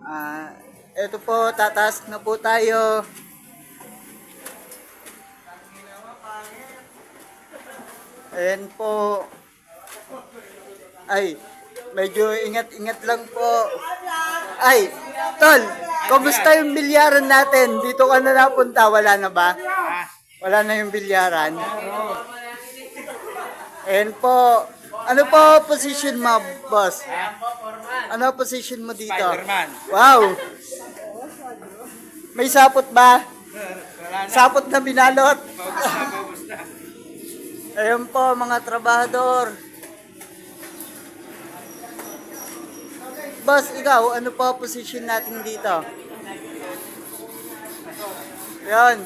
Ah, Ito po, tataas na po tayo. Ayan po. Ay, medyo ingat-ingat lang po. Ay, tol, kumusta yung bilyaran natin? Dito ka na napunta, wala na ba? Wala na yung bilyaran? Ayan po. Ano po position mo, boss? Ano position mo dito? Spider-Man. Wow! May sapot ba? Wala na. Sapot na binalot. Paubos na. Ayan po, mga trabahador. Boss, ikaw, ano po position natin dito? Ayan,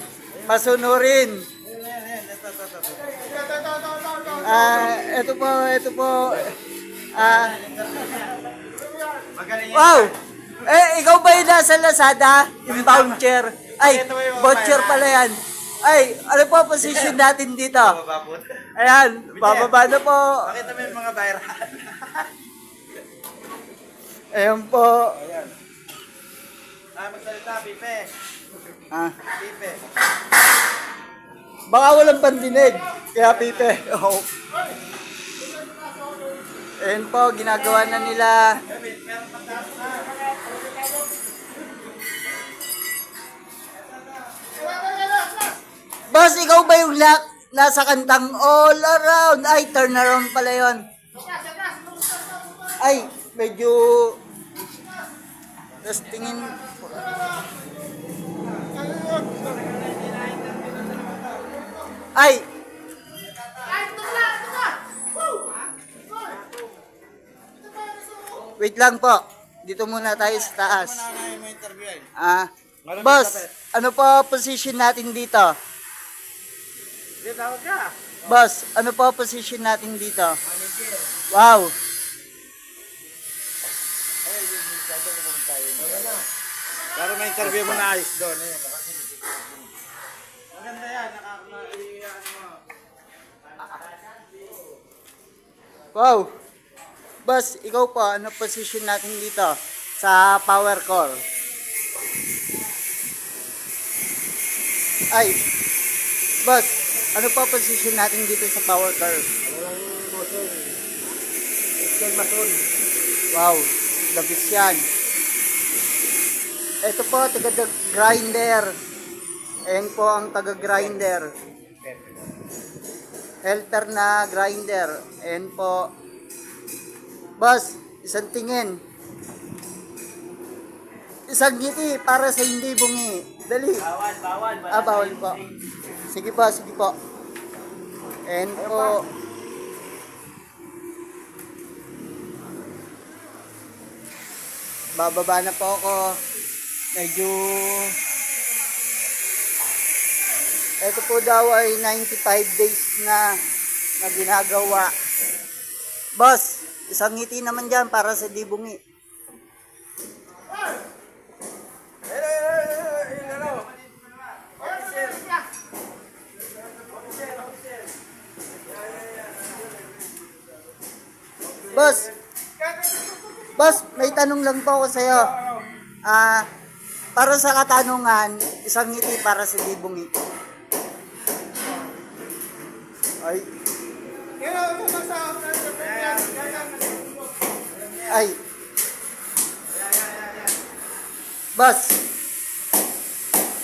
masunurin. Ito po. Magaling yan. Wow! Ikaw ba yung nasa Lazada? Yung voucher? Ay, voucher pala yan. Ay, ano po position natin dito? Bababot. Ayan, bababa na po. Pakita mo yung mga viral. Ayan po. Ayan. Magsalita, Pipe. Ah, Pipe. baka walang pandinig. Kaya pipe. Oh. Ayan po, ginagawa na nila. Meron pang taas na. Boss, ikaw ba yung nasa kantang all around? Ay, turn around pala yun. Ay, medyo... Tapos tingin... Ay! Wait lang po. Dito muna tayo sa taas. Ano mo interview ay? Boss, ano po position natin dito? Hindi, tawag ka. Boss, ano po position natin dito? Wow! Para may interview mo na ayos doon. Maganda yan. Wow! Boss, ikaw po, ano position natin dito sa power core? Ay, boss, ano po position natin dito sa power core? Wow, labis yan. Ito po, taga-grinder. Ayan po ang taga-grinder. Helper na grinder. Ayan po. Boss, isang tingin. Isang ngiti para sa hindi bungi. Dali. Bawal. Bawal po. Sige po. Ayan po. Bababa na po ako. Medyo... Ito po daw ay 95 days na ginagawa. Boss, isang ngiti naman dyan para sa di bungi. Boss, may tanong lang po ako sa'yo. Para sa katanungan, isang ngiti para sa di bungi. Ay. Ay. Boss.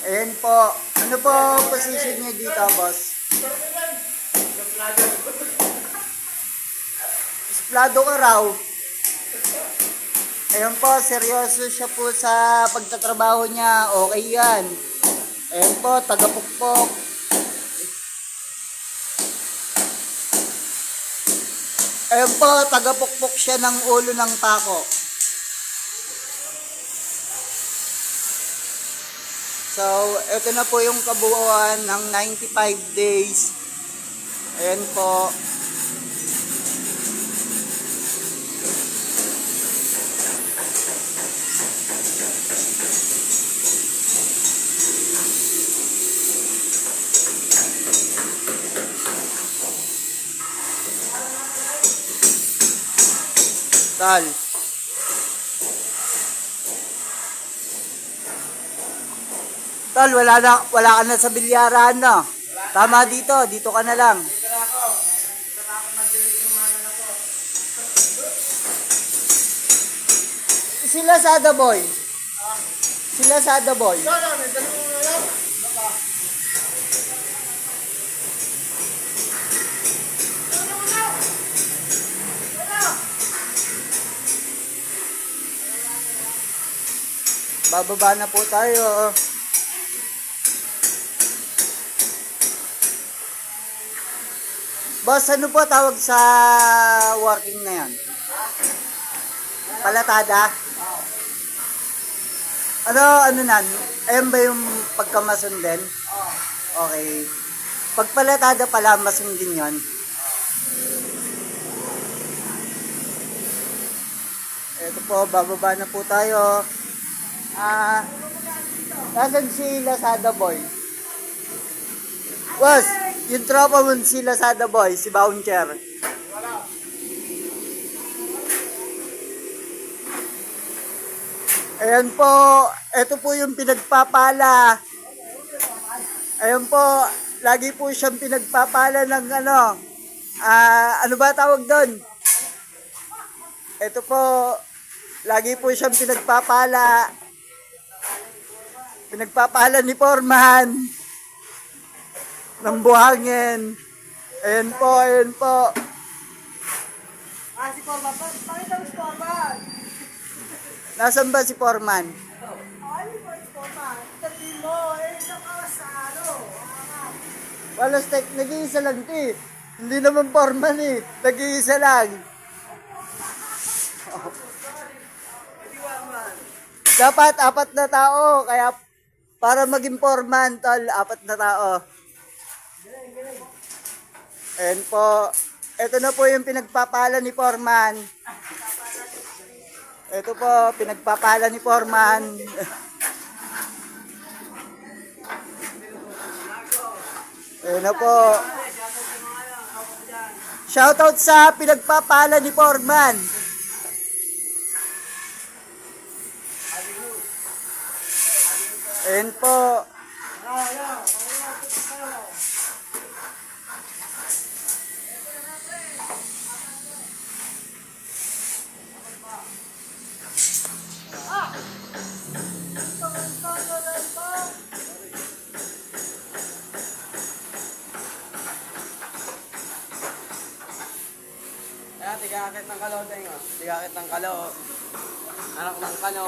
Ayan po. Ano po position niya dito, boss? Esplado ka raw. Ayan po, seryoso siya po sa pagtatrabaho niya. Okay yan. Ayan po, tagapukpok. Ayan po, tagapukpok siya ng ulo ng pako. So, ito na po yung kabuuan ng 95 days. Ayan po. Tal. Tol, wala ka na sa bilyaran, no? Tama dito ka na lang. Dito na ako. Dito na ako nagdilimanan ako. Sila Sada Boy. Sila Sada Boy. May dalawa mo na. Bababa na po tayo. Boss, ano po tawag sa working na yan? Palatada? Ano nan? Ayan ba yung pagkamason din? Okay. Pag palatada pala, mason din yun. Ito po, bababa na po tayo. Nasaan si Lazada Boy? Boss, yung tropa mo si Lazada Boy, si Bouncer. Ayan po, ito po yung pinagpapala. Ayan po, lagi po siyang pinagpapala ng ano ba tawag doon? Ito po, lagi po siyang pinagpapala. Pinagpapala ni Foreman ng buhangin. Ayan po, ayan po. Si Forman, pakita mo si Forman. Nasaan ba si Foreman? Ay, si Forman. Sabihin mo, saka sa Wala steak, nag-iisa lang ti. Hindi naman Foreman eh, nag-iisa lang. Dapat 4 na tao, kaya para maging Foreman, tol, 4 na tao. Ayan po. Ito na po yung pinagpapala ni Foreman. Ito po, pinagpapala ni Foreman. Ayan na po. Shoutout sa pinagpapala ni Foreman. Ayan po. Ayan, tigakit ng kalo tayo. Tigakit ng kalo. Anak ng kalo.